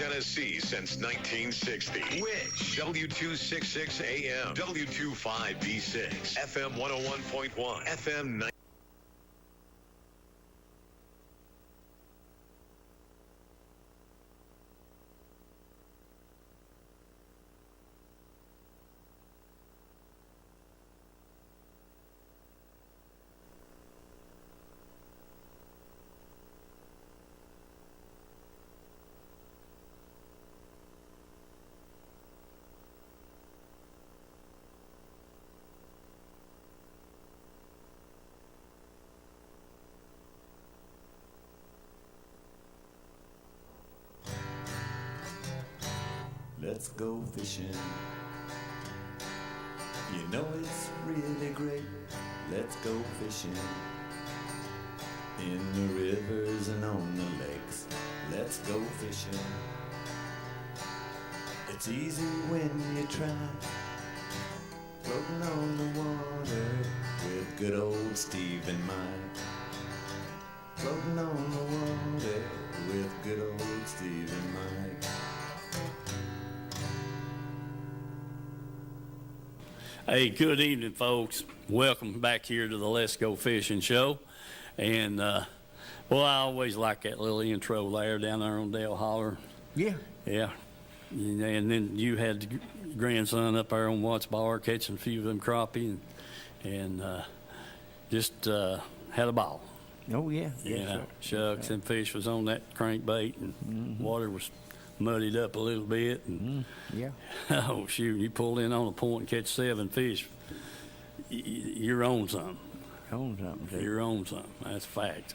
Tennessee since 1960. Which? W266 AM, W25B6, FM 101.1, FM 90. Let's go fishing. You know it's really great. Let's go fishing. In the rivers and on the lakes. Let's go fishing. It's easy when you try. Floating on the water with good old Steve and Mike. Floating on the water with good old Steve and Mike. Hey, good evening, folks. Welcome back here to the Let's Go Fishing show. And, well, I always like that little intro there down there on Dale Holler. Yeah. Yeah. And then you had the grandson up there on Watts Bar catching a few of them crappie and just had a ball. Oh, yeah. Yeah, shucks, and fish was on that crankbait and water was muddied up a little bit. And yeah. Oh, shoot, you pull in on a point and catch 7 fish, you're on something. On something, too. You're on something. That's a fact.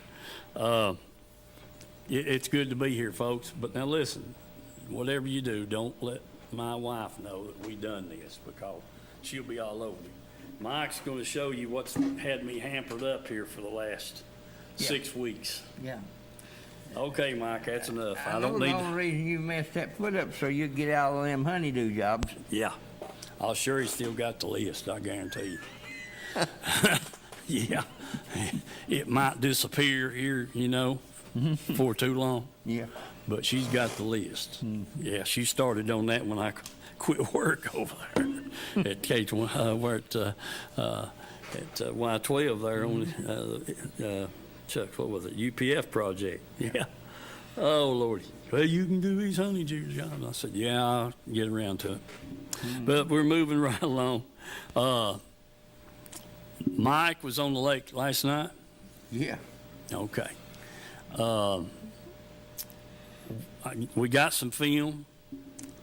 It's good to be here, folks. But now listen, whatever you do, don't let my wife know that we done this because she'll be all over you. Mike's going to show you what's had me hampered up here for the last 6 weeks. Yeah. Okay, Mike, that's enough. I know don't the need only reason you messed that foot up so you get out of them honeydew jobs. Yeah. I'll sure he still got the list, I guarantee you. Yeah. It might disappear here, you know, for too long. Yeah. But she's got the list. Yeah, she started on that when I quit work over there at we're at Y12 there on Chuck, what was it? UPF project. Yeah. Oh, Lord. Well, you can do these honeydew jobs. I said, yeah, I'll get around to it. But we're moving right along. Mike was on the lake last night? Yeah. Okay. We got some film.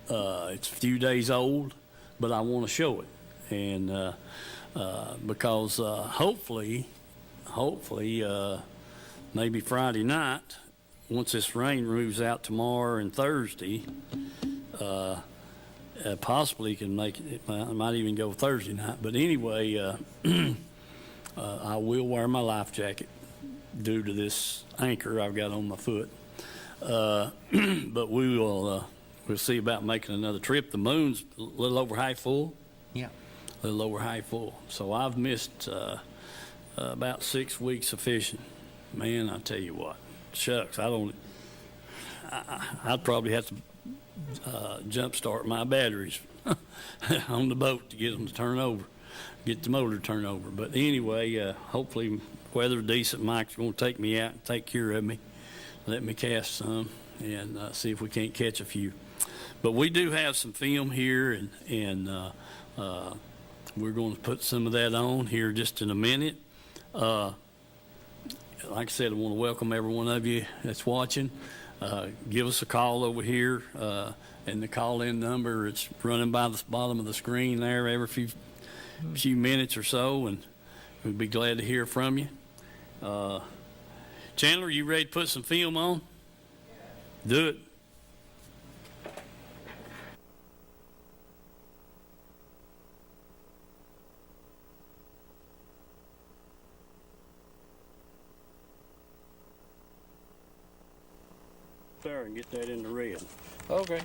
It's a few days old, but I want to show it. And because hopefully, maybe Friday night, once this rain moves out tomorrow and Thursday, possibly can make it. It might even go Thursday night. But anyway, I will wear my life jacket due to this anchor I've got on my foot. But we'll see about making another trip. The moon's a little over half full. Yeah. A little over half full. So I've missed about 6 weeks of fishing. Man, I tell you what, shucks, I'd probably have to jump start my batteries on the boat to get them to turn over, get the motor to turn over. But anyway, hopefully weather decent. Mike's going to take me out and take care of me, let me cast some, and see if we can't catch a few. But we do have some film here, and we're going to put some of that on here just in a minute. Like I said, I want to welcome every one of you that's watching. Give us a call over here, and the call-in number, it's running by the bottom of the screen there every few minutes or so, and we'd be glad to hear from you. Chandler, you ready to put some film on? Do it. There, and get that in the red. Okay.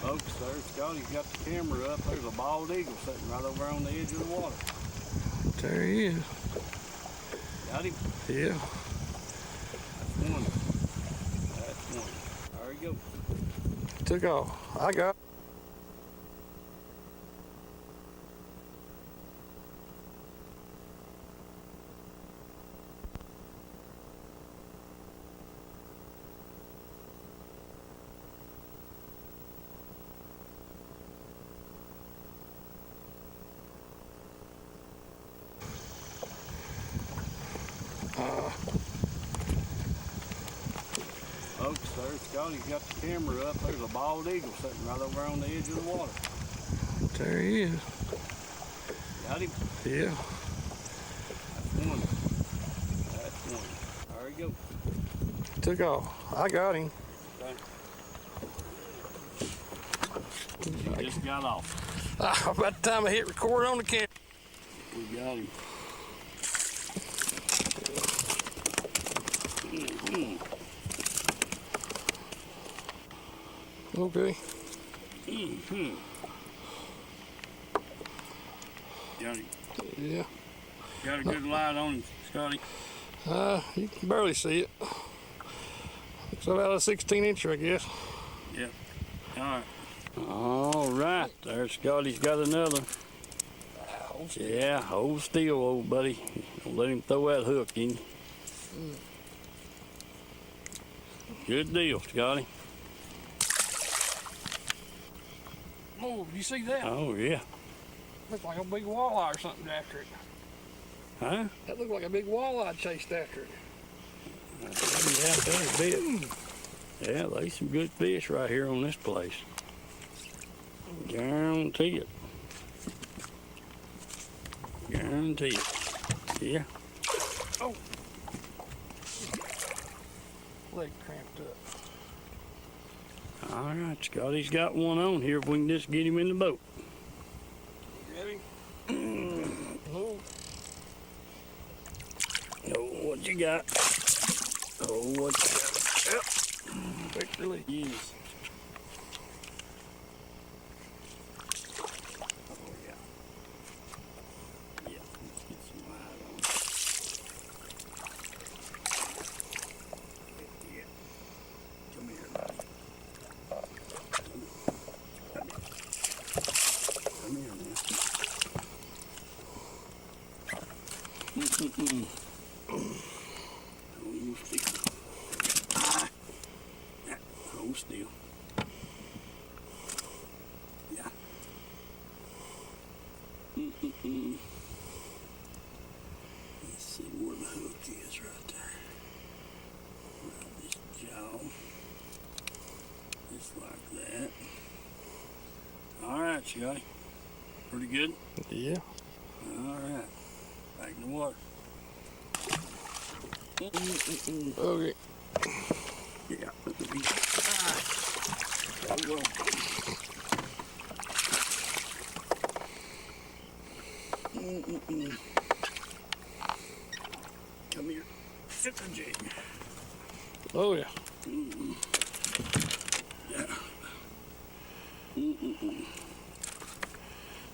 Folks, there's Scotty's got the camera up. There's a bald eagle sitting right over on the edge of the water. There he is. Got him? Yeah. That's one. That's one. There you go. Took off. I got. Folks, there's Scotty's got the camera up. There's a bald eagle sitting right over on the edge of the water. There he is. Got him? Yeah. That's one. That's one. There you go. Took off. I got him. He just got off. About the time I hit record on the camera. We got him. Okay. Got him. Yeah. Got a good light on him, Scotty. You can barely see it. It's about a 16-incher, I guess. Yeah. All right. There Scotty's got another. Yeah, hold still, old buddy. Don't let him throw that hook in you. Good deal, Scotty. Oh, you see that? Oh, yeah. Looks like a big walleye or something after it. Huh? That looked like a big walleye chased after it. Yeah, there's a bit. Yeah, there's some good fish right here on this place. Guarantee it. Guarantee it. Yeah. Oh. Leg cramped up. All right, Scotty's got one on here if we can just get him in the boat. Ready? Oh. Oh, what you got? Oh, what you got? Yep. Quick release. Yes. Oh, yeah. Yeah, let's get some light on. Yeah. Come here, buddy. Come here now. Hold still. Hold still. Yeah. Let's see where the hook is right there. Around this jaw. Just like that. All right, Scotty. Pretty good? Yeah. All right. Back in the water. Okay. Yeah. There we go. Come here. Sit the jig. Oh, yeah. Yeah.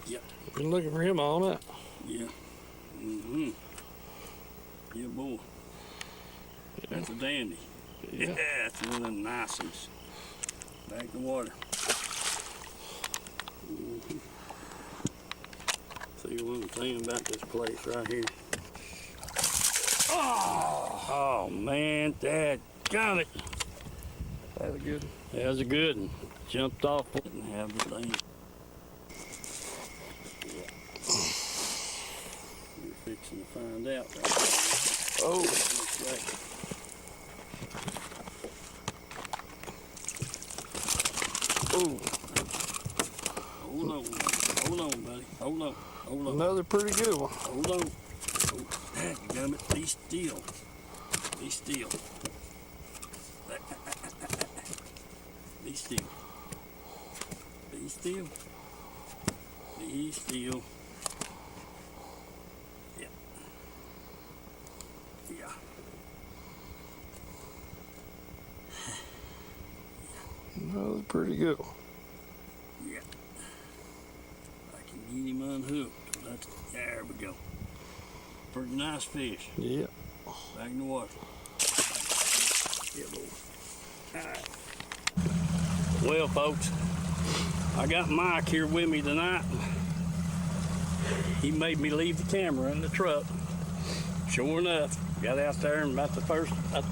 Yeah. Been looking for him all night. Yeah. Yeah, boy. That's a dandy. Yeah. That's one of them nice ones. Back in the water. See one thing about this place right here. Oh man, that got it. That was good. That was a good one. Jumped off it and have the thing. You're fixing to find out right now. Oh. Okay. Oh. Hold on, buddy. Hold on. Another pretty good one. Hold on. Oh, dadgummit. Be still. Be still. Be still. Be still. Be still. Yeah. Yeah. Another pretty good one. Yeah. I can get him unhooked. There we go. Pretty nice fish. Yeah. Back in the water. Yeah, boy. All right. Well, folks, I got Mike here with me tonight. He made me leave the camera in the truck. Sure enough, got out there and about the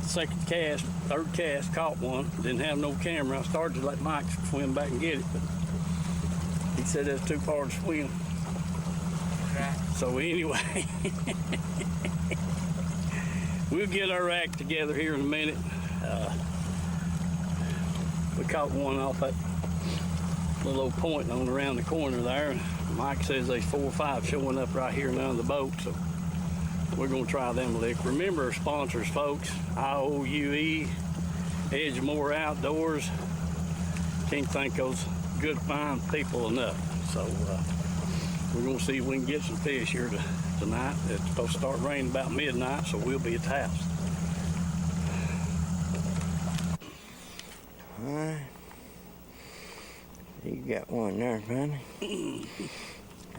second cast, third cast, caught one. Didn't have no camera. I started to let Mike swim back and get it, but he said that's too far to swim. Right. So anyway, we'll get our act together here in a minute. We caught one off that little old point on around the corner there. Mike says there's 4 or 5 showing up right here now in the boat, so we're going to try them a lick. Remember our sponsors, folks. IOUE, Edgemore Outdoors. Can't thank those good, fine people enough. So we're going to see if we can get some fish here tonight. It's supposed to start raining about midnight, so we'll be at the house. All right. You got one there, buddy.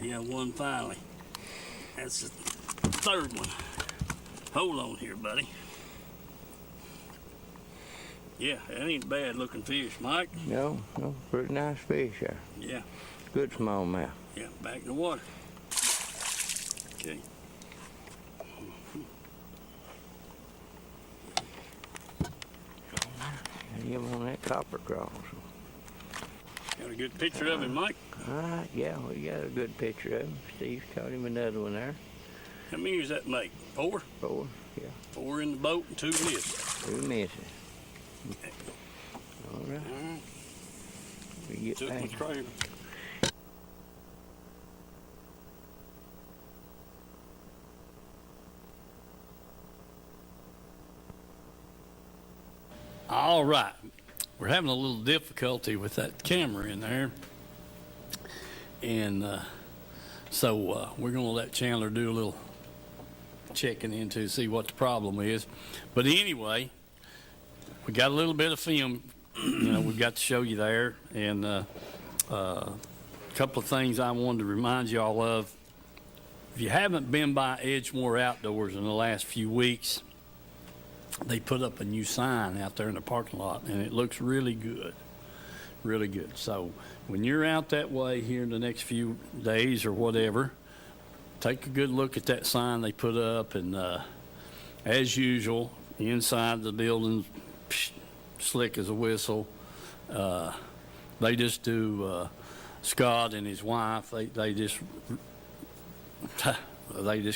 Yeah, one finally. That's the third one. Hold on here, buddy. Yeah, that ain't a bad looking fish, Mike. No, pretty nice fish there. Yeah, Good smallmouth. yeah, back in the water. Okay. Get him on that copper cross. Got a good picture of him, Mike. All right, yeah, we got a good picture of him. Steve's caught him another one there. How many does that make? 4? 4, yeah. 4 in the boat and 2 missing. 2 missing. All right. All right. We get Took back. my trailer. All right. We're having a little difficulty with that camera in there. And so we're going to let Chandler do a little checking into see what the problem is. But anyway, we got a little bit of film, we got to show you there. And a couple of things I wanted to remind you all of. If you haven't been by Edgemore Outdoors in the last few weeks, they put up a new sign out there in the parking lot, and it looks really good, really good. So when you're out that way here in the next few days or whatever, take a good look at that sign they put up, and as usual, inside the building, slick as a whistle. They just do, Scott and his wife, they just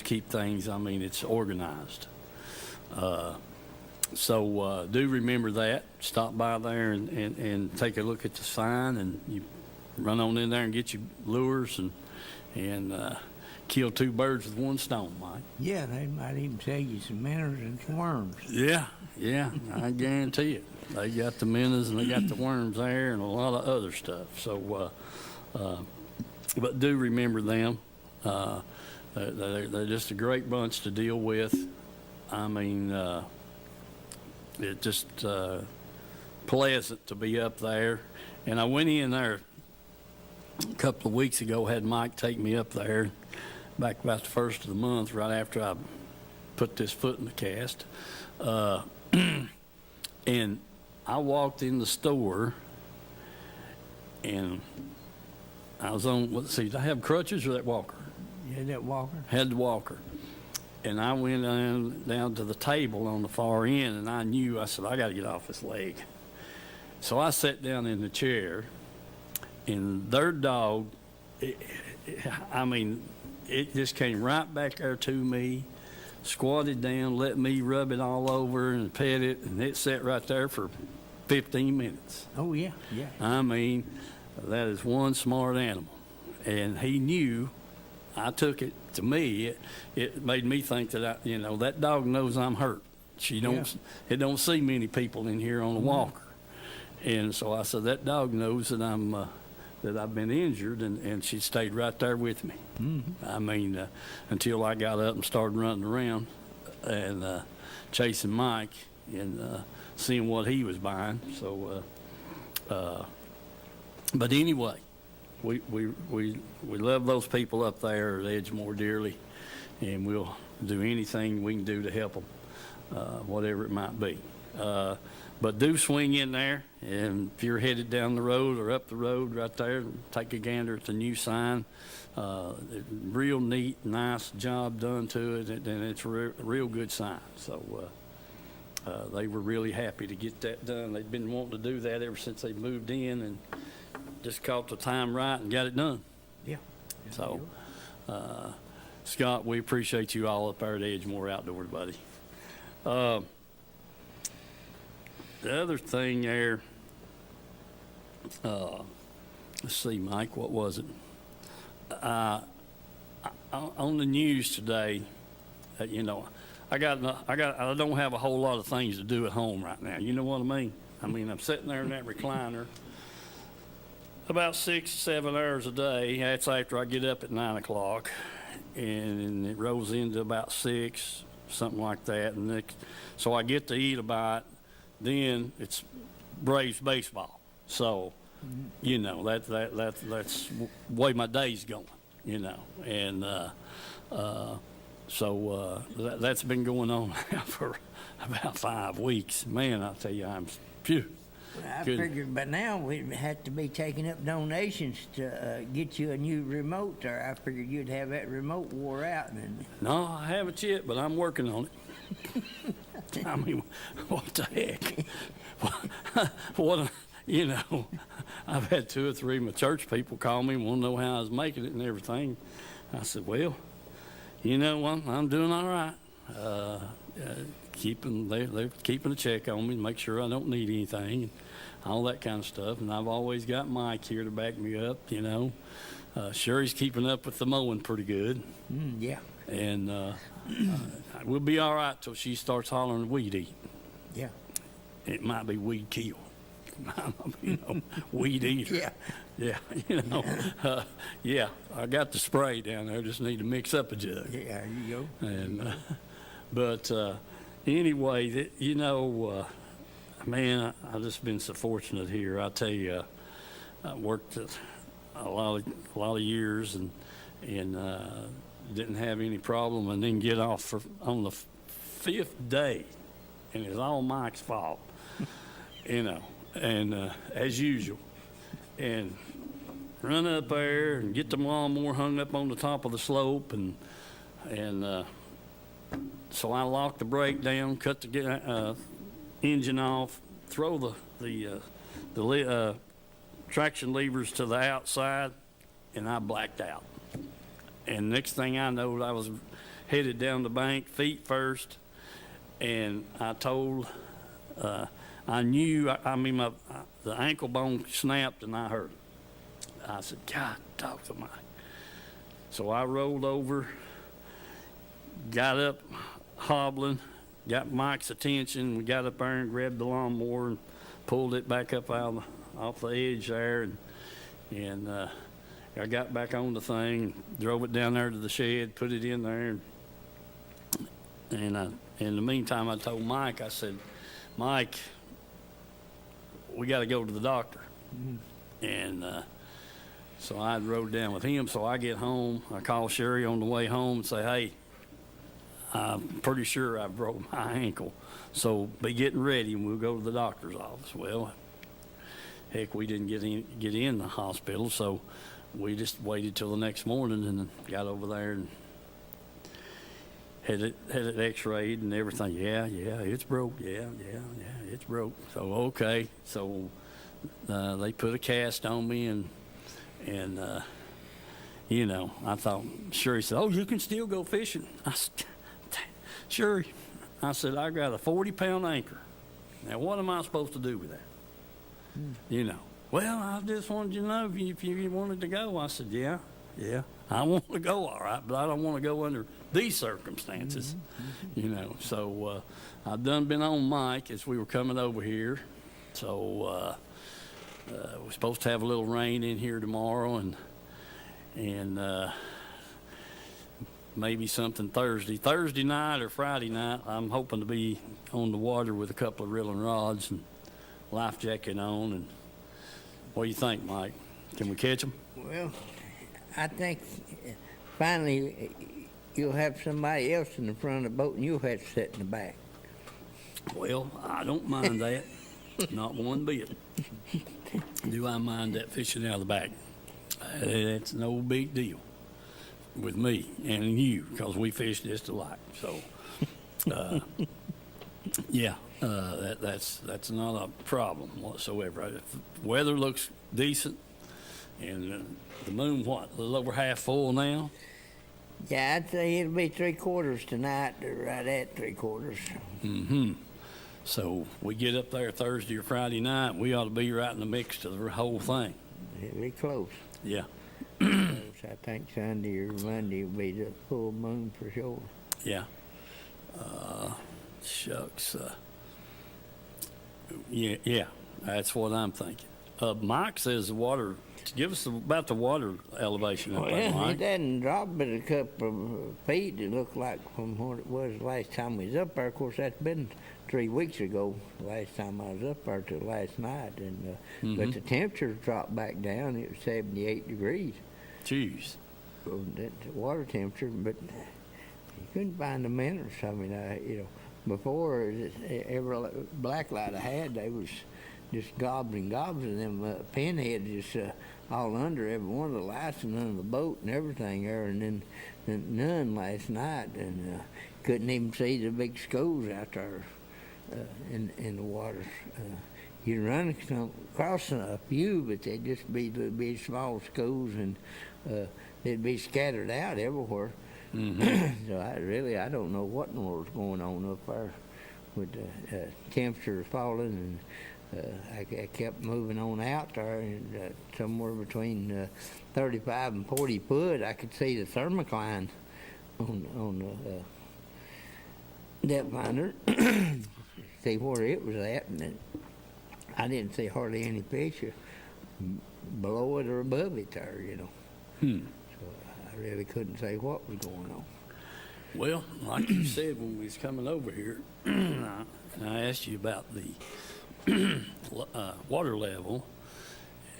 keep things, it's organized. So do remember that. Stop by there and take a look at the sign, and you run on in there and get your lures and kill 2 birds with 1 stone, Mike. Yeah, they might even sell you some minnows and some worms. Yeah, I guarantee it. They got the minnows and they got the worms there and a lot of other stuff. So, but do remember them. They're just a great bunch to deal with. It's just pleasant to be up there. And I went in there a couple of weeks ago, had Mike take me up there back about the first of the month, right after I put this foot in the cast. And I walked in the store, and I was on, did I have crutches or that walker? You had that walker? Had the walker. And I went down to the table on the far end, and I said, I got to get off this leg. So I sat down in the chair, and their dog, it just came right back there to me, squatted down, let me rub it all over and pet it, and it sat right there for 15 minutes. Oh, yeah. That is one smart animal. And he knew. I took it to me. It made me think that that dog knows I'm hurt. It don't see many people in here on a walker, and so I said that dog knows that that I've been injured, and she stayed right there with me. Mm-hmm. Until I got up and started running around and chasing Mike and seeing what he was buying. So, but anyway. We love those people up there at Edgemore dearly, and we'll do anything we can do to help them, whatever it might be. But do swing in there, and if you're headed down the road or up the road right there, take a gander at the new sign. Real neat, nice job done to it, and it's a real good sign. So they were really happy to get that done. They'd been wanting to do that ever since they moved in, and just caught the time right and got it done. Yeah. So, Scott, we appreciate you all up there at Edgemore Outdoors, buddy. The other thing there, let's see, Mike, what was it? On the news today, you know, I don't have a whole lot of things to do at home right now. You know what I mean? I'm sitting there in that recliner about 6 or 7 hours a day. That's after I get up at 9 o'clock, and it rolls into about 6, something like that. And so I get to eat a bite. Then it's Braves baseball. So, you know, that's the way my day's going, you know. And so that's been going on now for about 5 weeks. Man, I'll tell you, phew. I figured by now we'd have to be taking up donations to get you a new remote there. I figured you'd have that remote wore out. No, I haven't yet, but I'm working on it. What the heck? You know, I've had 2 or 3 of my church people call me and want to know how I was making it and everything. I said, well, you know what? I'm doing all right. They're keeping a check on me to make sure I don't need anything and all that kind of stuff. And I've always got Mike here to back me up, you know. Sherry's keeping up with the mowing pretty good. Yeah. And we'll be all right till she starts hollering weed eat. Yeah. It might be weed kill. You know, weed eater. Yeah. Yeah, you know. Yeah, I got the spray down there. Just need to mix up a jug. Yeah, there you go. And but anyway, you know, man, I've just been so fortunate here. I tell you, I worked a lot of years and didn't have any problem, and then get off on the 5th day, and it's all Mike's fault, you know, and as usual, and run up there and get the lawnmower hung up on the top of the slope, and so I locked the brake down, cut the engine off, throw the traction levers to the outside, and I blacked out. And next thing I know, I was headed down the bank, feet first, and I told, I knew, the ankle bone snapped and I heard it. I said, God, talk to Mike. So I rolled over, got up hobbling, got Mike's attention. We got up there and grabbed the lawnmower and pulled it back up off the edge there, and I got back on the thing, drove it down there to the shed, put it in there, and in the meantime, I told Mike, I said, Mike, we got to go to the doctor. And so I rode down with him. So I get home, I call Sherry on the way home and say, hey, I'm pretty sure I broke my ankle, so be getting ready and we'll go to the doctor's office. Well, heck, we didn't get in the hospital, so we just waited till the next morning and got over there and had it x-rayed and everything. Yeah, it's broke. Yeah, it's broke. So, okay. So they put a cast on me and you know, I thought, Sherry said, oh, you can still go fishing. I said, Sherry, I said, I got a 40-pound anchor. Now, what am I supposed to do with that? You know. Well, I just wanted you to know if you wanted to go. I said, yeah, I want to go, all right, but I don't want to go under these circumstances, you know. So I've been on Mike as we were coming over here. So we're supposed to have a little rain in here tomorrow, and maybe something Thursday night or Friday night. I'm hoping to be on the water with a couple of reeling rods and life jacket on. And what do you think, Mike? Can we catch them? Well, I think finally you'll have somebody else in the front of the boat and you'll have to sit in the back. Well, I don't mind that. Not one bit. Do I mind that fishing out of the back? That's no big deal with me and you, because we fish just alike. So, that's not a problem whatsoever. If the weather looks decent, and the moon, a little over half full now? Yeah, I'd say it'll be 3/4 tonight, or right at 3/4. Mm-hmm. So we get up there Thursday or Friday night, we ought to be right in the mix to the whole thing. It'll be close. Yeah. I think Sunday or Monday will be the full moon for sure. Yeah. Shucks. Yeah, that's what I'm thinking. Mike says the water, give us about the water elevation up there, Well, Mike. it hadn't dropped but a couple of feet, it looked like, from what it was last time we was up there. Of course, that's been 3 weeks ago, last time I was up there till last night. And but the temperature dropped back down. It was 78 degrees. Jeez. So that water temperature, but you couldn't find the minerals. I mean, before every black light I had, they was just gobbling them pinheads just all under every one of the lights and under the boat and everything there, and then none last night, and couldn't even see the big schools out there in the waters. You run across a few, but they'd just be little bit small schools, and they'd be scattered out everywhere. Mm-hmm. So I don't know what in the world's going on up there with the temperature falling, and I kept moving on out there, and somewhere between 35 and 40 foot, I could see the thermocline on the depth finder, see where it was at, and I didn't see hardly any fish below it or above it there, So I really couldn't say what was going on. Well, like you said when we was coming over here, I asked you about the water level,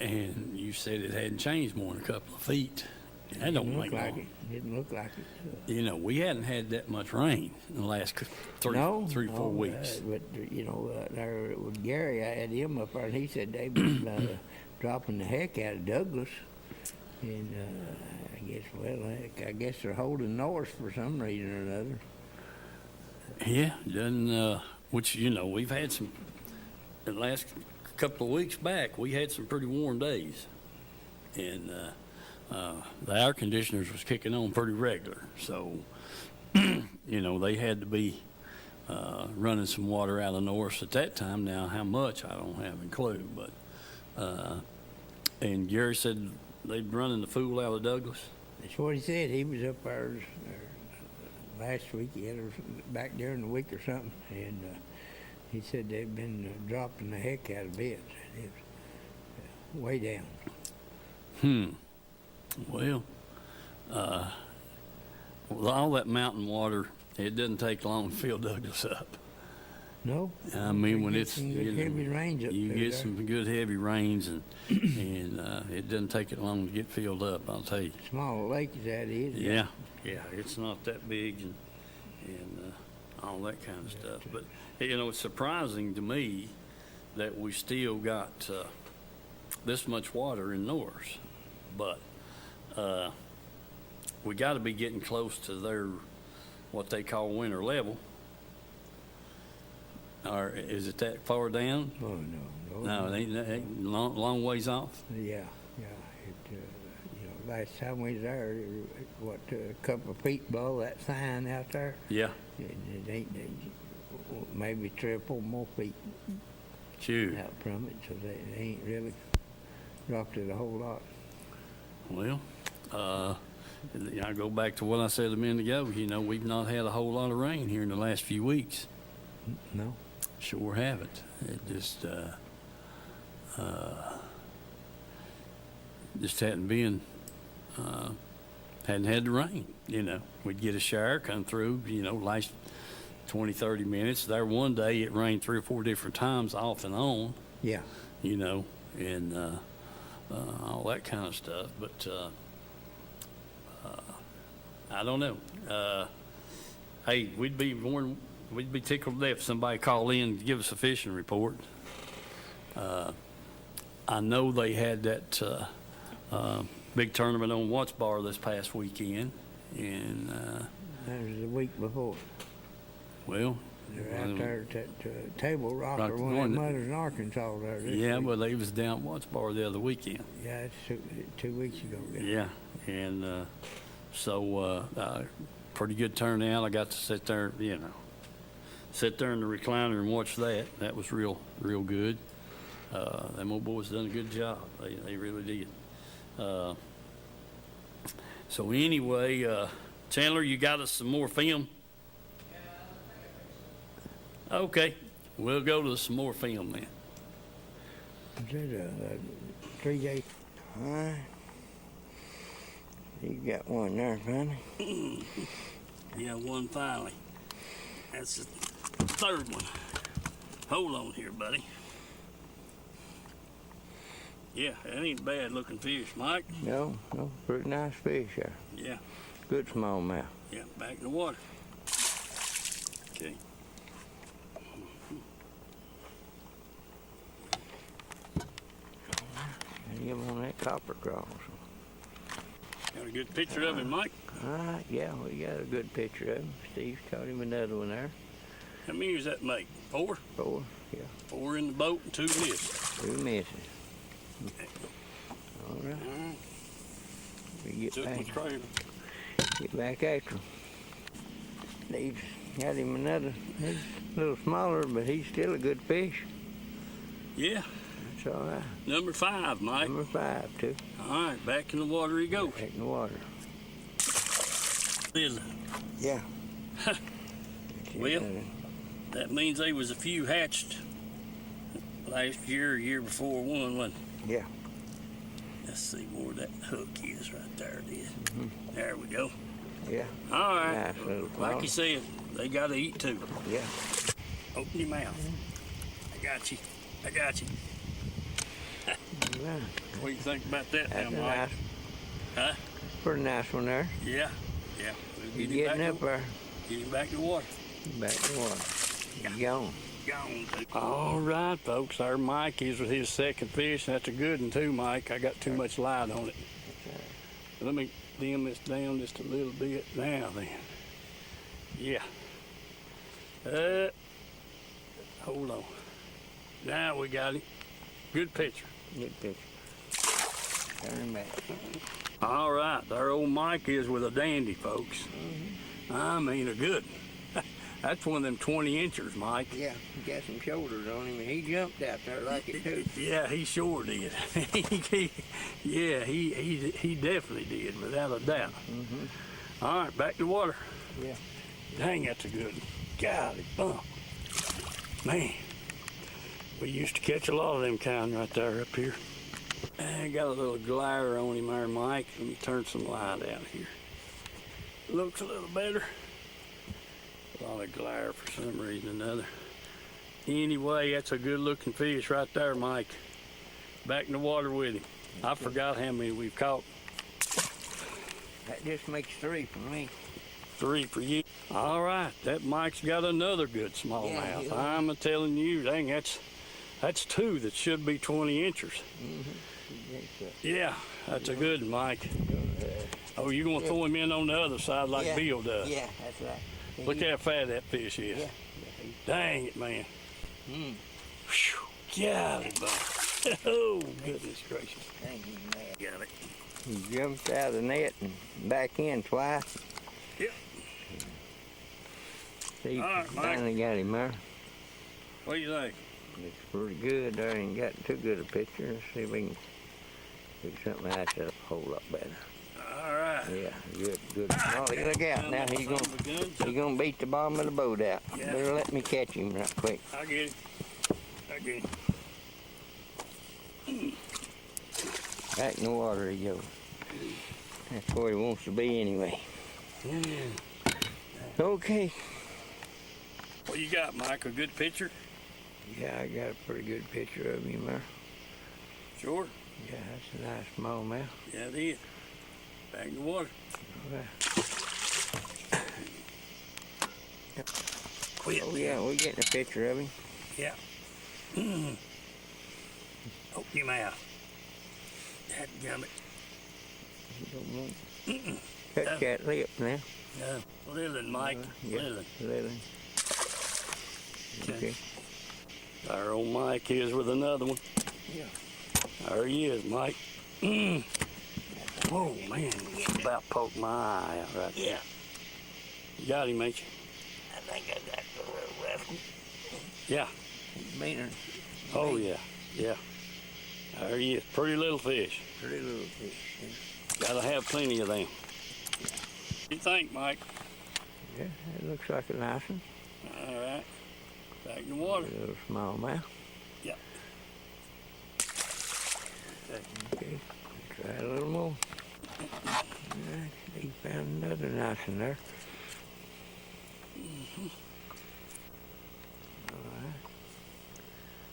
and you said it hadn't changed more than a couple of feet. That don't make like no. it. Didn't look like it. We hadn't had that much rain in the last three, 4 weeks. But there with Gary, I had him up there, and he said they was dropping the heck out of Douglas, and I guess they're holding north for some reason or another. Yeah, doesn't which we've had some. The last couple of weeks back, we had some pretty warm days, and the air conditioners was kicking on pretty regular. So, they had to be running some water out of the north at that time. Now, how much, I don't have a clue. But and Gary said they'd running the fool out of Douglas. That's what he said. He was up there last weekend or back during the week or something, and he said they've been dropping the heck out of it. It was way down. Well, with all that mountain water, it doesn't take long to fill Douglas up. No. I mean, when it's some good heavy rains up you there, get some good heavy rains, and it doesn't take it long to get filled up. I'll tell you. Small lake as that is. Yeah, it's not that big, and all that kind of stuff. But it's surprising to me that we still got this much water in Norris, but we got to be getting close to their what they call winter level. Or is it that far down? Oh no. No, it ain't long ways off. Yeah. Last time we was there, it was, a couple of feet below that sign out there. Yeah. It ain't maybe 3 or 4 more feet Shoot. out from it, so they ain't really dropped it a whole lot. Well, I go back to what I said a minute ago. We've not had a whole lot of rain here in the last few weeks. No. Sure haven't. It just hadn't been, hadn't had the rain. We'd get a shower come through, last 20, 30 minutes. There one day it rained 3 or 4 different times off and on. Yeah. And all that kind of stuff. But I don't know. Hey, we'd be tickled to death if somebody called in to give us a fishing report. I know they had that big tournament on Watts Bar this past weekend, and That was the week before. well, They were out there at that Table Rock or one of Rock- them others in Arkansas there. This yeah, week. well, they was down at Watts Bar the other weekend. Yeah, it's 2 weeks ago. Yeah, and so pretty good turnout. I got to sit there, sit there in the recliner and watch that. That was real good. Them old boys done a good job. They really did. So anyway, Chandler, you got us some more film? Okay, we'll go to some more film then. Is that a 3-day? All right. You got one there, honey. Yeah, one finally. That's the third one. Hold on here, buddy. Yeah, that ain't a bad looking fish, Mike. No, pretty nice fish there. Yeah, Good smallmouth. yeah, back in the water. Okay. Give him on that copper cross. Got a good picture of him, Mike. All right, yeah, we got a good picture of him. Steve's caught him another one there. How many does that make? 4? 4, yeah, 4 in the boat and 2 missed. 2 misses. All right, All right. we get Took my back, trailer. get back after him. Steve's got him another. He's a little smaller, but he's still a good fish. Yeah, That's all right. number 5, Mike. Number 5, too. All right, back in the water he goes. Back in the water. Is it? Yeah. Well, that means they was a few hatched last year or year before one, wasn't it? Yeah. Let's see where that hook is right there. It is. There we go. Yeah. All right. Nice little Like you said, they got to eat too. Yeah. Open your mouth. I got you. I got you. Yeah. What do you think about that That's now, a Mike? nice, Huh? pretty nice one there. Yeah. Yeah. We'll He's get him getting back up to, there. get him back to water. Back in the water. He's gone. Gone. All right, folks. Our Mike is with his second fish. That's a good one too, Mike. I got too much light on it. Let me dim this down just a little bit now then. Yeah. Hold on. Now we got him. Good picture. Good picture. Turn him back. All right, our old Mike is with a dandy, folks. I mean, a good one. That's one of them 20 inchers, Mike. Yeah, he got some shoulders on him, and he jumped out there like it too. Yeah, he sure did. he definitely did, without a doubt. All right, back to water. Yeah. Dang, that's a good one. Golly bump. Man, we used to catch a lot of them kind right there up here. I got a little glare on him there, Mike. Let me turn some light out here. Looks a little better. A lot of glare for some reason or another. Anyway, that's a good looking fish right there, Mike. Back in the water with him. I forgot how many we've caught. That just makes 3 for me. 3 for you. All right, that Mike's got another good smallmouth. Yeah. I'm telling you, dang, that's 2 that should be 20 inchers. Yeah, that's a good one, Mike. Oh, you gonna throw him in on the other side like Yeah. Bill does? Yeah, that's right. Look how fat that fish is. Yeah. Dang it, man. Whew, golly, bud. Oh, goodness gracious. Dang, he's mad. Got it. He jumped out of the net and back in twice. Yep. See, All right, Mike. finally got him there. What do you think? Looks pretty good there. Ain't got too good a picture. Let's see if we can do something else that's a whole lot better. All right. Yeah, good. Oh, look out. Now he's gonna beat the bottom of the boat out. Yeah. Better let me catch him right quick. I get it. I get it. Back in the water he goes. That's where he wants to be anyway. Okay. What you got, Mike? A good picture? Yeah, I got a pretty good picture of him there. Sure. Yeah, that's a nice smallmouth. Yeah, it is. Back in the water. All right. quit. Oh, yeah, we're getting a picture of him. Yeah. Open your mouth. Dadgummit. You don't want cut that lip now. No. Lilin, Mike. Yeah, Lilin. Lilin. Okay. Our old Mike is with another one. Yeah. There he is, Mike. Oh, man. About poked my eye out right there. You got him, ain't you? I think I got the little rough one. Yeah. Meaner. Oh, yeah. Yeah. There he is. Pretty little fish. Pretty little fish. Gotta have plenty of them. What do you think, Mike? Yeah, it looks like a nice one. All right. Back in the water. A little smallmouth. Yeah. Okay. Try a little more. All right. He found another nice one there.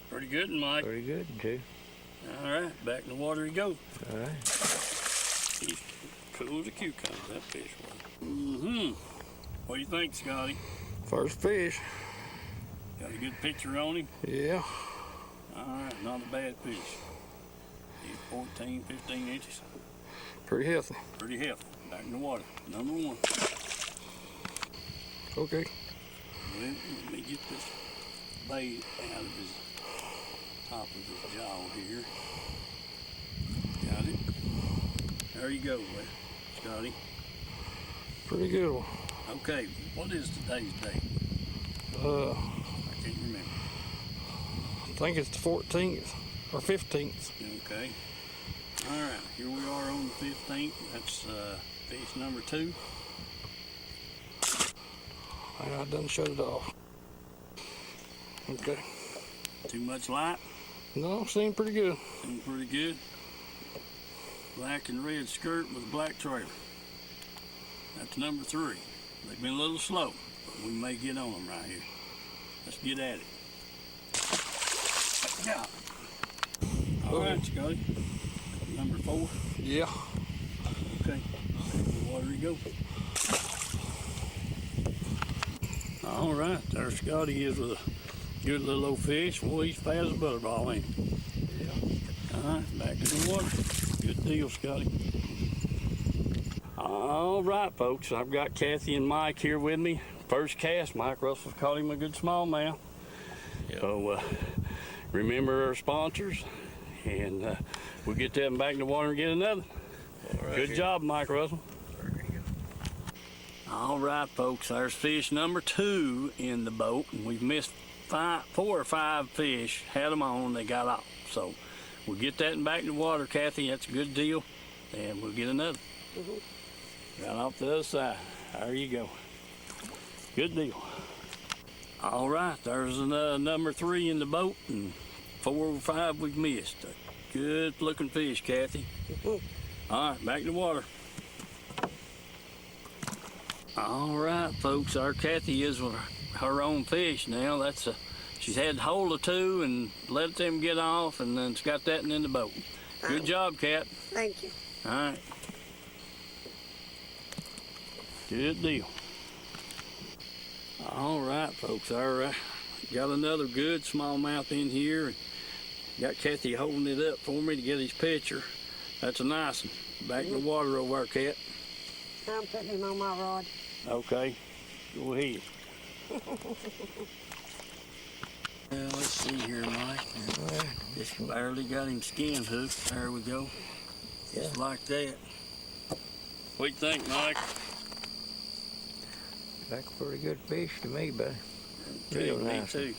Pretty good, Mike. Pretty good, too. All right. Back in the water he goes. All right. He's cool as a cucumber, that fish was. Mm-hmm. What do you think, Scotty? First fish. Got a good picture on him? Yeah. All right, not a bad fish. He's 14, 15 inches. Pretty healthy. Pretty healthy. Back in the water. Number one. Okay. Well, let me get this bait out of his top of his jaw here. Got it. There you go, Scotty. Pretty good one. Okay, what is today's date? I I can't remember. think it's the 14th or 15th. Okay. All right, here we are on the 15th. That's fish number 2. I done shut it off. Okay. Too much light? No, seemed pretty good. Seems pretty good. Black and red skirt with a black trailer. That's number 3. They've been a little slow, but we may get on them right here. Let's get at it. Yeah. All right, Scotty. Number 4. Yeah. Okay. In the water you go. All right, there Scotty is with a good little old fish. Boy, he's fat as a butterball, ain't he? Yeah. All right, back in the water. Good deal, Scotty. All right, folks, I've got Kathy and Mike here with me. First cast, Mike Russell's caught him a good smallmouth. Yep. So remember our sponsors, and we'll get them back in the water and get another. Right, good job, Mike Russell. All right, folks, there's fish number 2 in the boat, and we've missed 4 or 5 fish. Had them on, they got off. So we'll get that back in the water, Kathy. That's a good deal, and we'll get another. Got off the other side. There you go. Good deal. All right, there's another number 3 in the boat, and 4 or 5 we've missed. A good looking fish, Kathy. All right, back in the water. All right, folks, our Kathy is with her own fish now. She's had hold of 2 and let them get off, and then it's got that in the boat. Good job, Kat. Thank you. All right. Good deal. All right, folks, got another good smallmouth in here. Got Kathy holding it up for me to get his picture. That's a nice one. Back in the water over there, Kat. I'm putting him on my rod. Okay, go ahead. Well, let's see here, Mike. Just barely got him skin hooked. There we go. Just like that. What do you think, Mike? Like a pretty good fish to me, buddy. Real Real me nice. too.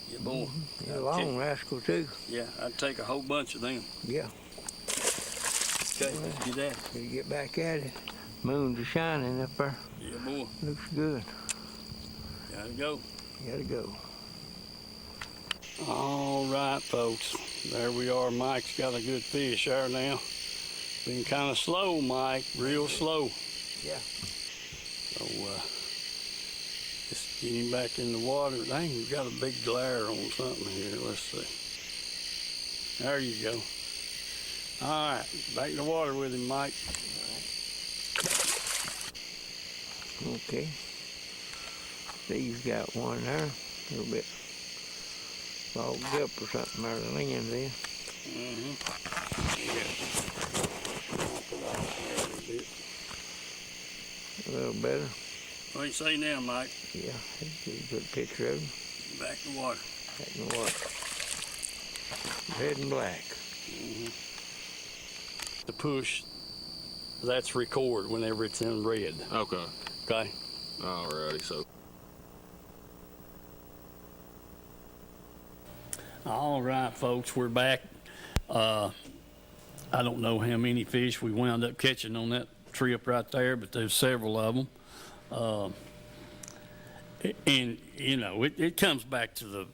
Yeah, boy. A long rascal, too. Yeah, I'd take a whole bunch of them. Yeah. Okay, let's get at it. You get back at it. Moon's a shining up there. Yeah, boy. Looks good. Gotta go. Gotta go. All right, folks. There we are. Mike's got a good fish there now. Been kind of slow, Mike. Real slow. Yeah. So, just get him back in the water. Dang, we've got a big glare on something here. Let's see. There you go. All right, back in the water with him, Mike. Okay. Steve's got one there, a little bit fogged up or something there, the lens in. A little better. What do you say now, Mike? Yeah, he put a picture of him. Back to water. Back in the water. Red and black. The push, that's record whenever it's in red. Okay. Okay? Alrighty, so. All right, folks, we're back. I don't know how many fish we wound up catching on that trip right there, but there's several of them. And, you know, it comes back to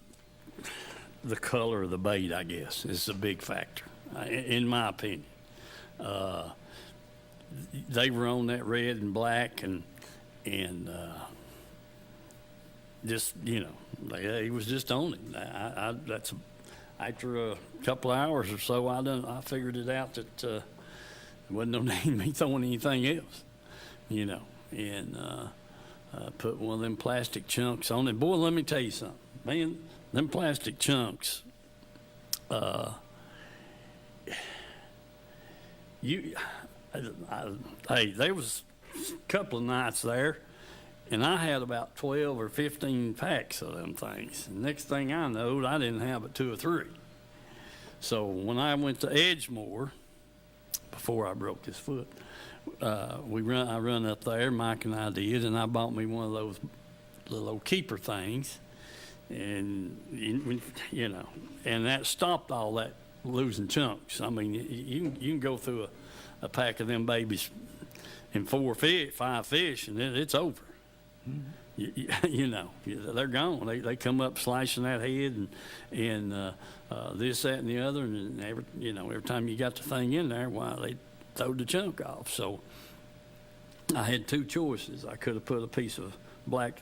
the color of the bait, I guess, is a big factor, in my opinion. They were on that red and black and just, you know, he was just on it. After a couple of hours or so, I figured it out that there wasn't no need me throwing anything else, you know, and put one of them plastic chunks on it. Boy, let me tell you something, man, them plastic chunks, hey, there was a couple of nights there, and I had about 12 or 15 packs of them things. And next thing I know, I didn't have but 2 or 3. So when I went to Edgemore, before I broke his foot, I run up there, Mike and I did, and I bought me one of those little old keeper things. And, you know, and that stopped all that losing chunks. I mean, you can go through a pack of them babies in 4 fish, 5 fish, and it's over. You know, they're gone. They come up slashing that head and this, that, and the other, and every time you got the thing in there, why, they throw the chunk off. So I had 2 choices. I could have put a piece of black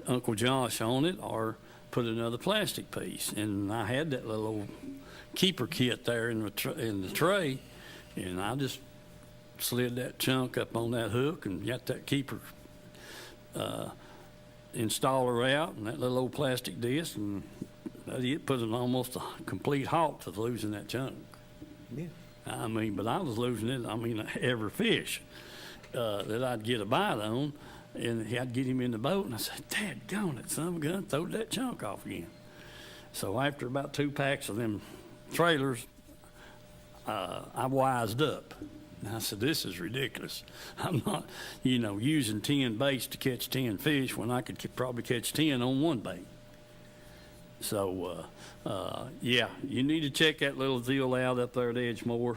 Uncle Josh on it, or put another plastic piece. And I had that little old keeper kit there in the tray, and I just slid that chunk up on that hook and got that keeper installer out and that little old plastic disc, and it put an almost a complete halt to losing that chunk. Yeah. I mean, but I was losing it. I mean, every fish that I'd get a bite on, and I'd get him in the boat, and I said, "Daggone it, son of a gun, throw that chunk off again." So after about 2 packs of them trailers, I wised up. And I said, this is ridiculous. I'm not, using 10 baits to catch 10 fish when I could probably catch 10 on 1 bait. So, yeah, you need to check that little deal out up there at Edgemore.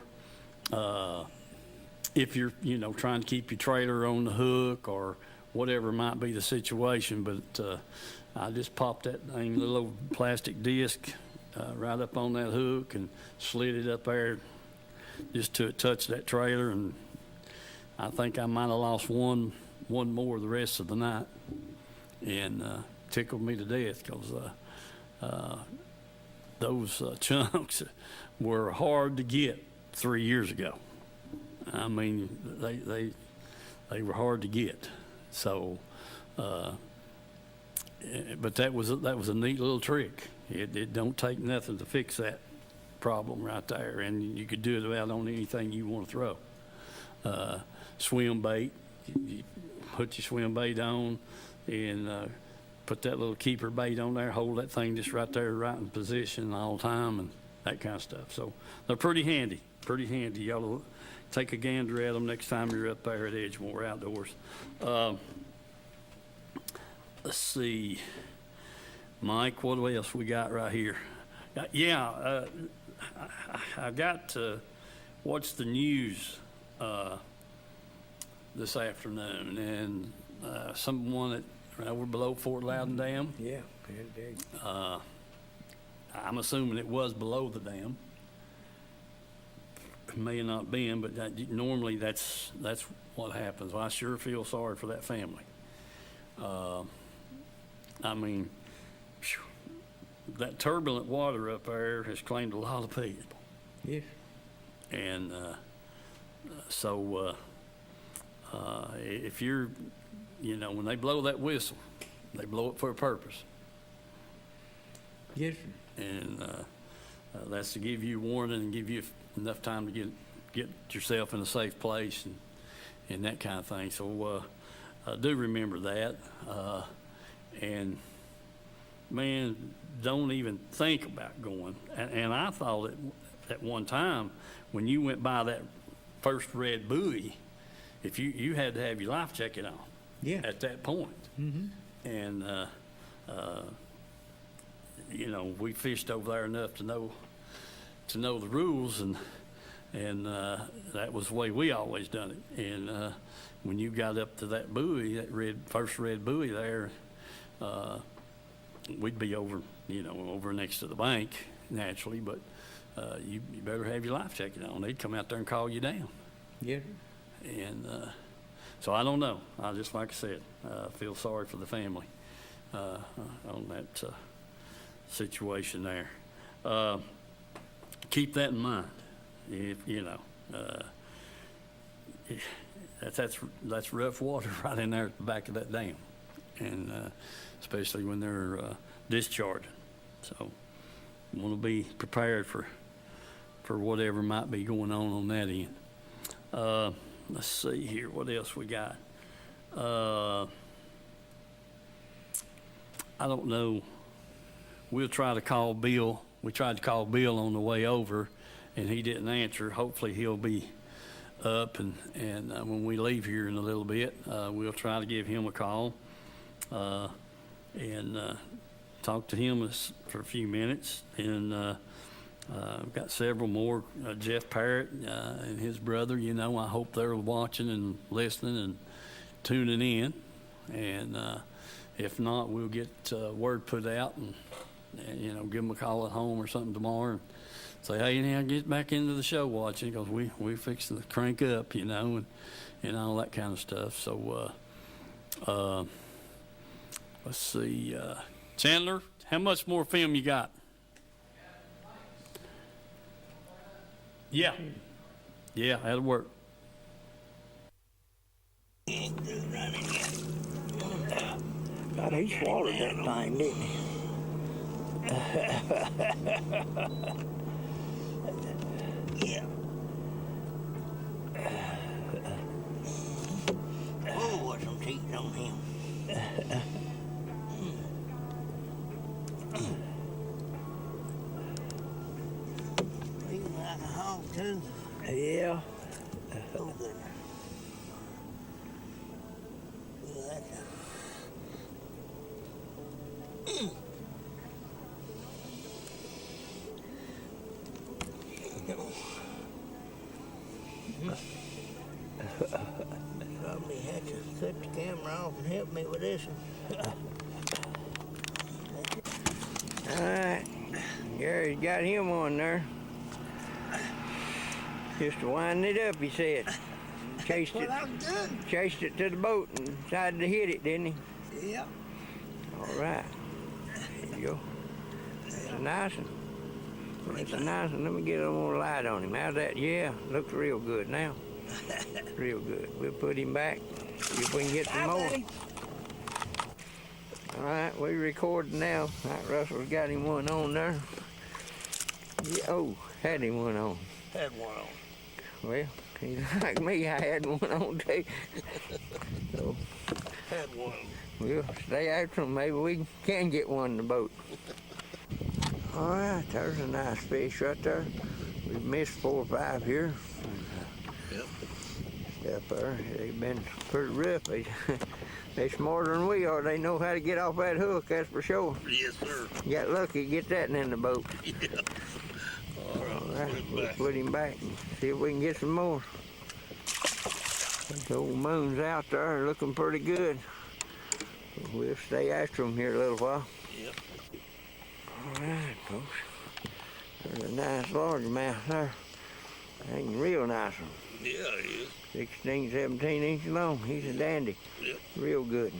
If you're, trying to keep your trailer on the hook or whatever might be the situation. But I just popped that thing, little old plastic disc right up on that hook and slid it up there just to touch that trailer, and I think I might have lost one more the rest of the night, and tickled me to death because those chunks were hard to get 3 years ago. I mean, they were hard to get. So, but that was a neat little trick. It don't take nothing to fix that problem right there, and you could do it about on anything you want to throw. Swim bait, you put your swim bait on, and put that little keeper bait on there, hold that thing just right there, right in position all the time, and that kind of stuff. So they're pretty handy. You ought to take a gander at them next time you're up there at Edgemore Outdoors. Let's see, Mike, what else we got right here? I got to watch the news this afternoon, and someone we're below Fort Loudon Dam. Yeah, indeed. I'm assuming it was below the dam. It may have not been, but normally that's what happens. Well, I sure feel sorry for that family. I mean, that turbulent water up there has claimed a lot of people. Yes. And so if you're, when they blow that whistle, they blow it for a purpose. Yes, sir. And that's to give you warning and give you enough time to get yourself in a safe place and that kind of thing. So do remember that. And man, don't even think about going. And I thought at one time when you went by that first red buoy, if you had to have your life jacket on. Yeah. At that point. Mm-hmm. And we fished over there enough to know the rules, and that was the way we always done it. And when you got up to that buoy, that first red buoy there, we'd be over next to the bank naturally, but you better have your life jacket on. They'd come out there and call you down. Yes, sir. And so I don't know. I just, like I said, feel sorry for the family on that situation there. Keep that in mind. If that's rough water right in there at the back of that dam, and especially when they're discharging. So, want to be prepared for whatever might be going on that end. Let's see here, what else we got? I don't know. We'll try to call Bill. We tried to call Bill on the way over, and he didn't answer. Hopefully he'll be up, and when we leave here in a little bit, we'll try to give him a call and talk to him for a few minutes. And I've got several more. Jeff Parrott and his brother, I hope they're watching and listening and tuning in. And if not, we'll get word put out and give them a call at home or something tomorrow and say, hey, now get back into the show watching, because we fixing to crank up, and all that kind of stuff. So let's see. Chandler, how much more film you got? Yeah, that'll work. God, he swallowed that thing, didn't he? Yeah. Oh, what some teeth on him. Feels like a hog, too. Yeah. Oh, goodness. Yeah, that's Probably had to cut the camera off and help me with this one. All right, Gary's got him on there. Just to wind it up, he said. Chased it to the boat and decided to hit it, didn't he? Yep. All right. There you go. That's a nice one. That's a nice one. Let me get a little more light on him. How's that? Yeah, looks real good now. Real good. We'll put him back. See if we can get some more. All right, we're recording now. All right, Russell's got him one on there. Yeah, had him one on. Had one on. Well, he's like me. I had one on too. So, had one. We'll stay after him. Maybe we can get one in the boat. All right, there's a nice fish right there. We've missed 4 or 5 here. Yep. Up there, they've been pretty rough. They're smarter than we are. They know how to get off that hook, that's for sure. Yes, sir. You got lucky to get that in the boat. Yeah. All right, We'll put him back and see if we can get some more. The old moon's out there looking pretty good. We'll stay after them here a little while. Yep. All right, folks. There's a nice largemouth there. That's a real nice one. Yeah, it is. 16, 17 inches long. He's a dandy. Yep. Real good.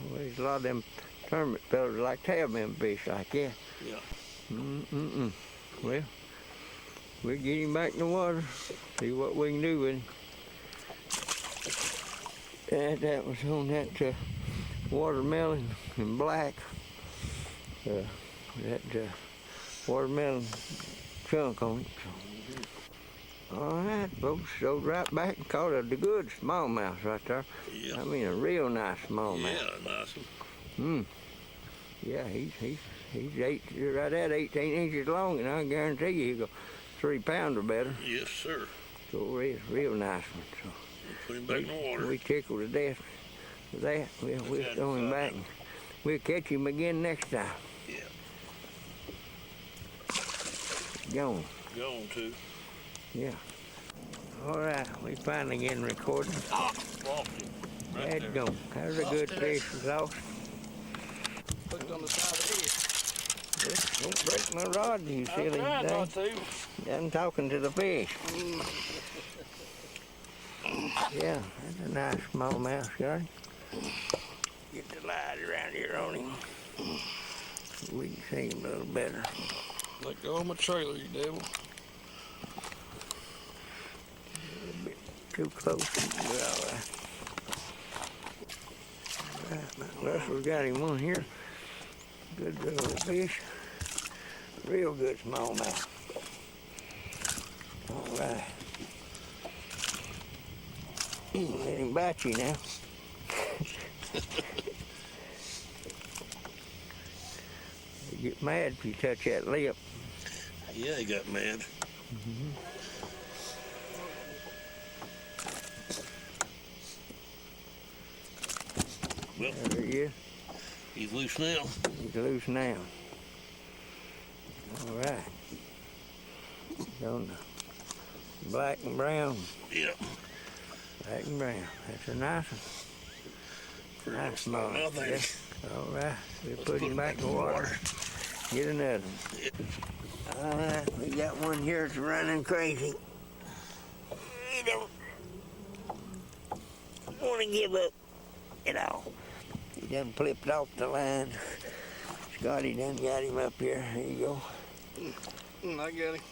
Well, there's a lot of them tournament fellas that like to have them fish like that. Yeah. Well, we'll get him back in the water, see what we can do with him. That was on that watermelon and black. That watermelon chunk on it. All right, folks, so right back and caught the good smallmouth right there. Yeah. I mean, a real nice smallmouth. Yeah, nice one. Yeah, he's right at 18 inches long, and I guarantee you he'll go 3 pounds or better. Yes, sir. So real nice one. So Put him back in the water. we tickled to death with that. We'll throw him back. And we'll catch him again next time. Yeah. Gone. Gone too. Yeah. All right, we finally getting recording. Lost him. Right Had there. gone. There's a good fish was lost. Hooked on the side of the head. Don't break my rod, you silly I tried thing. not to. I'm talking to the fish. Yeah, that's a nice smallmouth, Scotty. Get the light around here on him. We can see him a little better. Let go of my trailer, you devil. Too close. We're all right. All right, Russell's got him on here. Good little fish. Real good smallmouth. All right. Let him bite you now. You get mad if you touch that lip. Yeah, he got mad. Well, There he is. he's loose now. He's loose now. All right. On the black and brown. Yeah. Black and brown. That's a nice one. Nice small. Now, thank you. All right. We'll put him back in the water. Get another one. All right. We got one here that's running crazy. He don't want to give up at all. He done flipped off the line. Scotty done got him up here. There you go. I got him.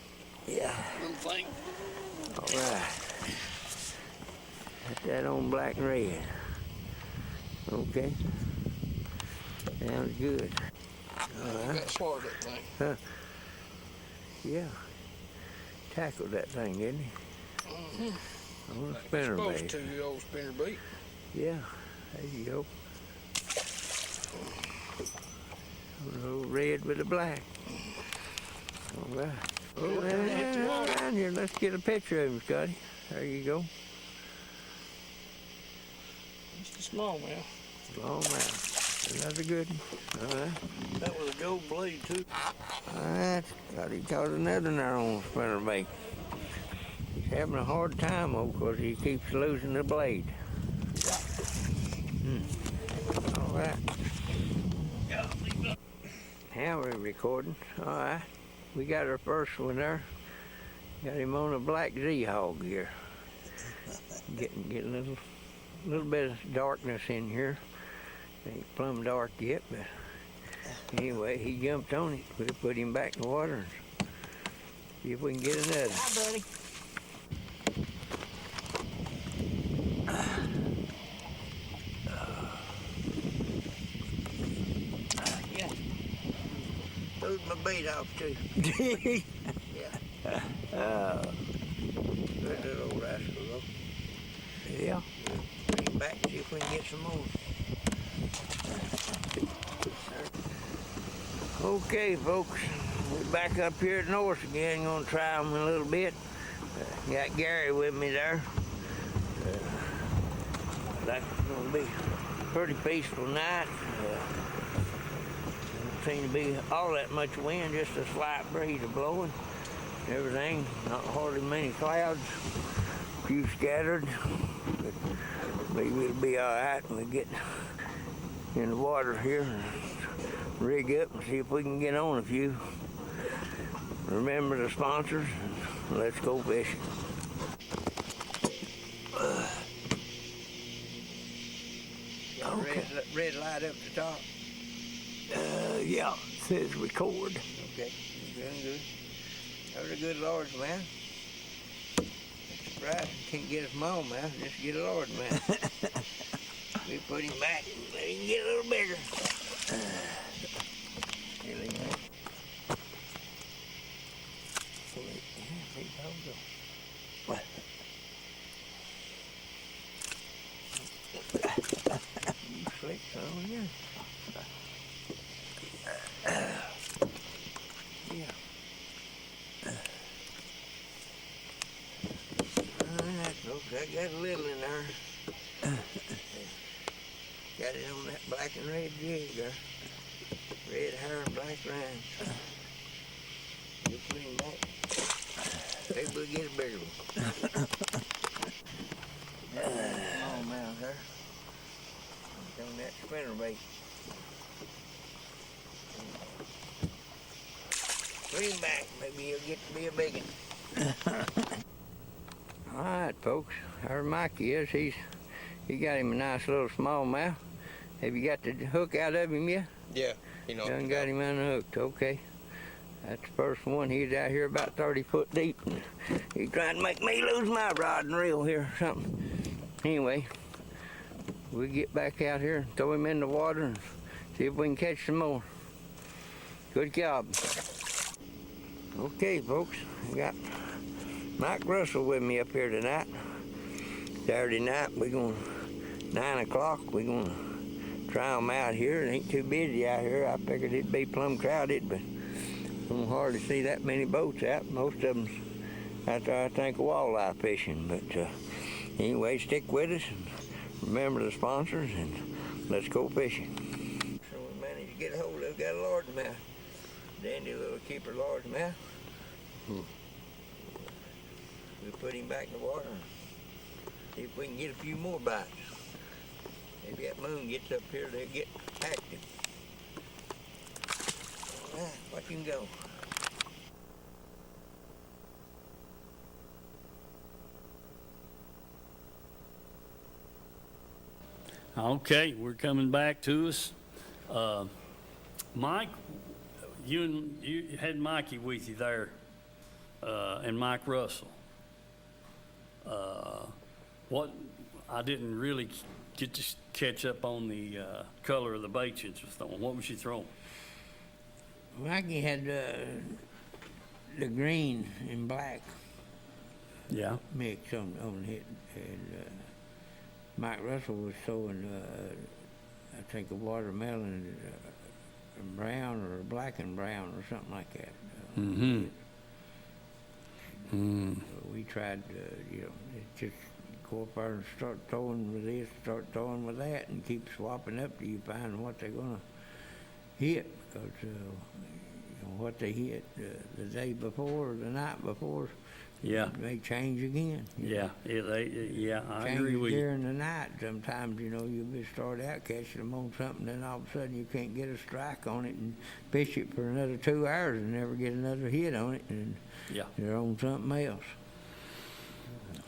Yeah. Little thing. All right. Put that on black and red. Okay. Sounds good. You got swallowed that thing. Yeah. Tackled that thing, didn't he? On a spinner Supposed bait. to, you old spinner bait. Yeah. There you go. A little red with the black. All right. Oh, around here. Let's get a picture of him, Scotty. There you go. Just a small man. Long mouth. Another good one. All right. That was a gold blade too. All right. Scotty caught another one on spinner bait. He's having a hard time, though, because he keeps losing the blade. All right. Now we're recording. All right. We got our first one there. Got him on a black Z-hog here. Getting a little bit of darkness in here. Ain't plumb dark yet, but anyway, he jumped on it. We'll put him back in the water and see if we can get another. Hi, buddy. Yeah. Threw my bait off too. Yeah. Good little old rascal though. Yeah. Bring him back and see if we can get some more. Okay, folks. We're back up here at North again. Gonna try them a little bit. Got Gary with me there. That's gonna be a pretty peaceful night. Don't seem to be all that much wind, just a slight breeze blowing. Everything, not hardly many clouds. A few scattered. But maybe it'll be all right when we get in the water here and rig up and see if we can get on a few. Remember the sponsors. Let's go fishing. Okay. Red light up the top. Yeah, it says record. Okay, doing good. That was a good large man. right. Can't get a smallmouth, just get a largemouth. We put him back and let him get a little bigger. Silly man. What? You slick son, yeah. Yeah. Alright, folks, I got a little in there. Got it on that black and red jig there. Red hair and black lines. You put him back. Maybe we'll get a bigger one. Smallmouth there. On that spinnerbait. Put him back. Maybe he'll get to be a big one. All right, folks. Our Mikey is. He got him a nice little smallmouth. Have you got the hook out of him yet? Yeah, you know. Done got him unhooked. Okay. That's the first one. He's out here about 30 foot deep. He's trying to make me lose my rod and reel here or something. Anyway, we'll get back out here and throw him in the water and see if we can catch some more. Good job. Okay, folks, I got Mike Russell with me up here tonight. Saturday night, 9 o'clock, we're gonna try them out here. It ain't too busy out here. I figured it'd be plumb crowded, but I don't hardly see that many boats out. Most of them's out there, I think, walleye fishing. But anyway, stick with us and remember the sponsors and let's go fishing. So we managed to get a hold of, got a largemouth. Dandy little keeper largemouth. We put him back in the water and see if we can get a few more bites. Maybe that moon gets up here, they'll get active. All right, watch him go. Okay, we're coming back to us. Mike, you had Mikey with you there, and Mike Russell. What I didn't really get to catch up on the color of the bait you was throwing. What was you throwing? Mikey had the green and black Yeah. mix on it, and Mike Russell was throwing, I think, a watermelon brown or black and brown or something like that. We tried, just go up there and start throwing with this, start throwing with that, and keep swapping up till you find what they're gonna hit. Because what they hit the day before or the night before, Yeah. may change again. Yeah. I agree with you. During the night, sometimes, you'll be start out catching them on something, then all of a sudden you can't get a strike on it and fish it for another 2 hours and never get another hit on it, and Yeah. they're on something else.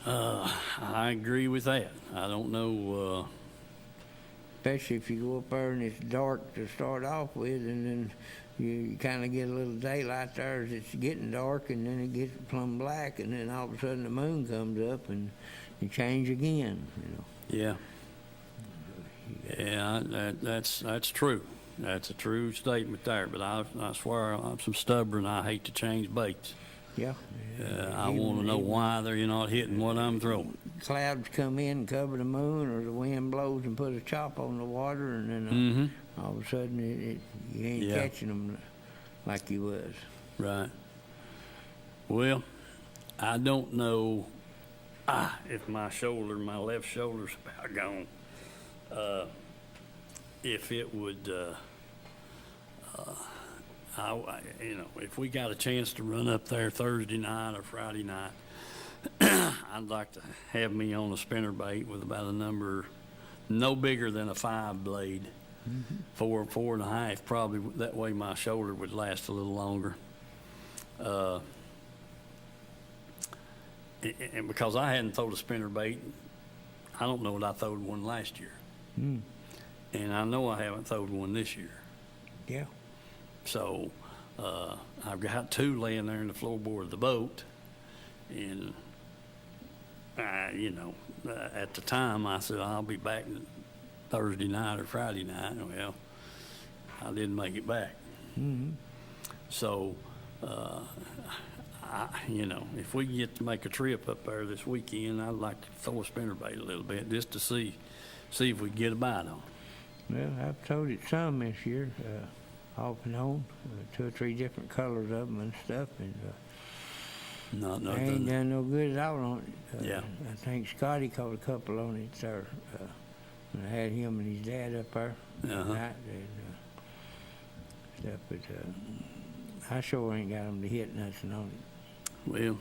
I agree with that. I don't know. Especially if you go up there and it's dark to start off with, and then you kind of get a little daylight there as it's getting dark, and then it gets plumb black, and then all of a sudden the moon comes up and you change again. Yeah. Yeah, that's true. That's a true statement there. But I swear I'm so stubborn. I hate to change baits. Yeah. I want to know why they're not hitting what I'm throwing. Clouds come in and cover the moon, or the wind blows and put a chop on the water, and then all of a sudden you ain't catching them like you was. Right. Well, I don't know if my left shoulder's about gone. If it would, if we got a chance to run up there Thursday night or Friday night, I'd like to have me on a spinnerbait with about a number no bigger than a 5 blade, 4.5 probably. That way my shoulder would last a little longer. And because I hadn't thrown a spinnerbait, I don't know that I throwed one last year. And I know I haven't thrown one this year. Yeah. So I've got 2 laying there in the floorboard of the boat, and at the time I said I'll be back Thursday night or Friday night. Well, I didn't make it back. Mm-hmm. So, if we get to make a trip up there this weekend, I'd like to throw a spinnerbait a little bit just to see if we can get a bite on. Well, I've told it some this year, off and on, 2 or 3 different colors of them and stuff, and Not I ain't nothing. done no good at all on it. Yeah. I think Scotty caught a couple on it there when I had him and his dad up there that Uh-huh. night and stuff, but I sure ain't got them to hit nothing on it. Well,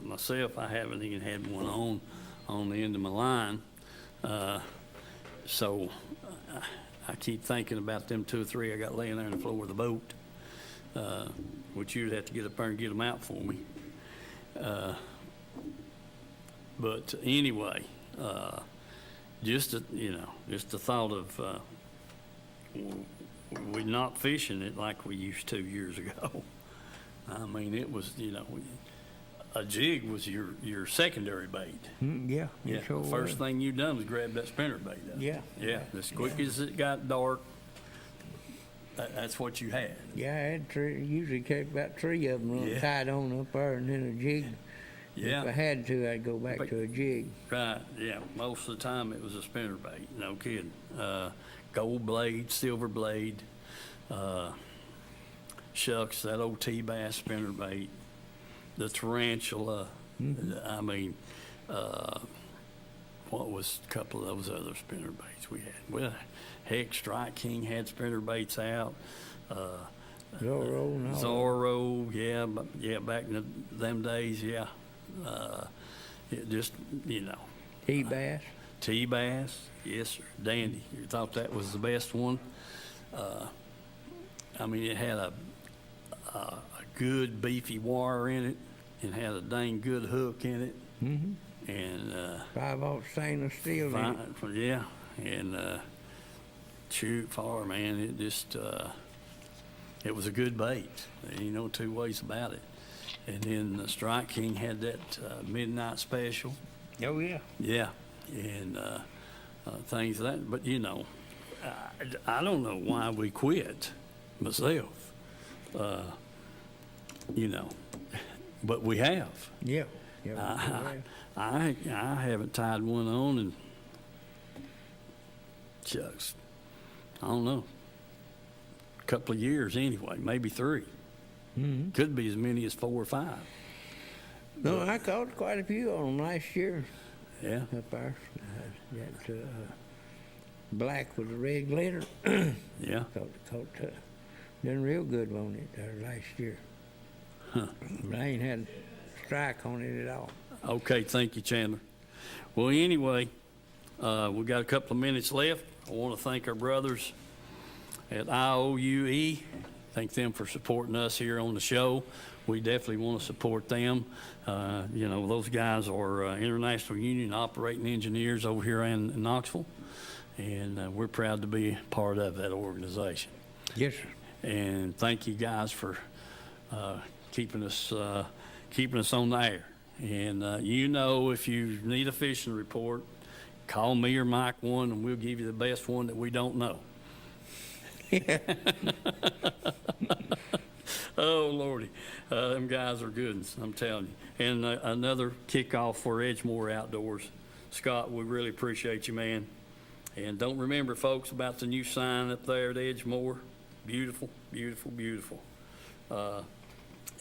myself, I haven't even had one on the end of my line. So I keep thinking about them 2 or 3 I got laying there on the floor of the boat, which you'd have to get up there and get them out for me. But anyway, just the thought of we're not fishing it like we used to years ago. I mean, it was, a jig was your secondary bait. Yeah, Yeah, it sure the first was. thing you done was grab that spinner bait up. Yeah. Yeah, as quick as it got dark, that's what you had. Yeah, I had 3, usually kept about 3 of them Yeah. tied on up there and then a jig. If I Yeah, had to, I'd go back to a jig. right, yeah, most of the time it was a spinner bait, no kidding. Gold blade, silver blade, shucks, that old T-bass spinner bait, the tarantula, I mean, what was a couple of those other spinner baits we had? Well, heck, Strike King had spinner baits out. Zorro and all that. Zorro, yeah, back in them days, yeah. It just, T-bass. T-bass, yes, sir, dandy. You thought that was the best one? I mean, it had a good beefy wire in it. It had a dang good hook in it, Mm-hmm. and 5/0 stainless steel in it. yeah, and shoot far, man. It just it was a good bait. Ain't no 2 ways about it. And then the Strike King had that midnight special. Oh, yeah. Yeah, and things like that. But I don't know why we quit myself. But we have. Yeah. Yeah. I haven't tied one on in shucks. I don't know. A couple of years anyway, maybe 3. Mm-hmm. Could be as many as 4 or 5. No, I caught quite a few on them last year Yeah. up there. That black with a red glitter. Yeah. Caught done real good on it there last year. Huh. But I ain't had a strike on it at all. Okay, thank you, Chandler. Well, anyway, we got a couple of minutes left. I want to thank our brothers at IOUE. Thank them for supporting us here on the show. We definitely want to support them. Those guys are International Union Operating Engineers over here in Knoxville, and we're proud to be part of that organization. Yes, sir. And thank you guys for keeping us on the air. And if you need a fishing report, call me or Mike one, and we'll give you the best one that we don't know. Oh, Lordy. Them guys are good ones, I'm telling you. And another kickoff for Edgemore Outdoors. Scott, we really appreciate you, man. And don't remember, folks, about the new sign up there at Edgemore. Beautiful, beautiful, beautiful.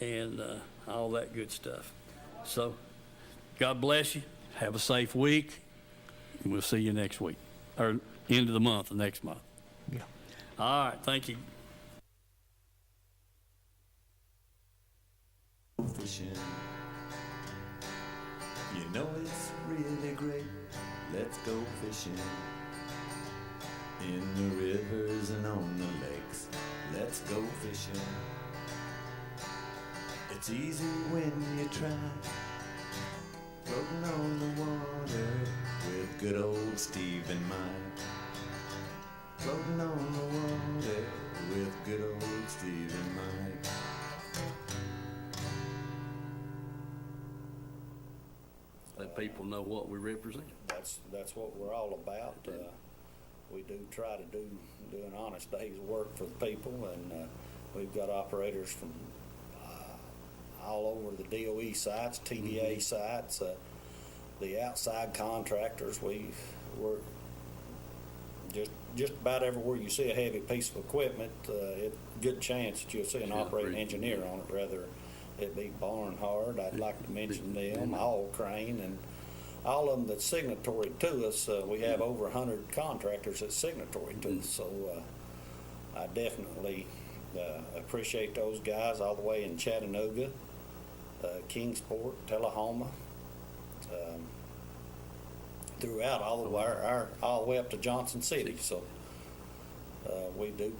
And all that good stuff. So, God bless you. Have a safe week. And we'll see you next week. Or end of the month, or next month. Yeah. All right, thank you. Fishing. You know it's really great. Let's go fishing. In the rivers and on the lakes. Let's go fishing. It's easy when you try. Floating on the water with good old Steve and Mike. Floating on the water with good old Steve and Mike. people know what we represent. That's what we're all about. We do try to do an honest day's work for the people, and we've got operators from all over the DOE sites, TDA sites, the outside contractors. We're just about everywhere you see a heavy piece of equipment, good chance that you'll see an operating engineer on it, rather it be Barnhard. I'd like to mention them, All Crane, and all of them that's signatory to us. We have over 100 contractors that's signatory to us, so I definitely appreciate those guys all the way in Chattanooga, Kingsport, Tullahoma, throughout all the way up to Johnson City. So we do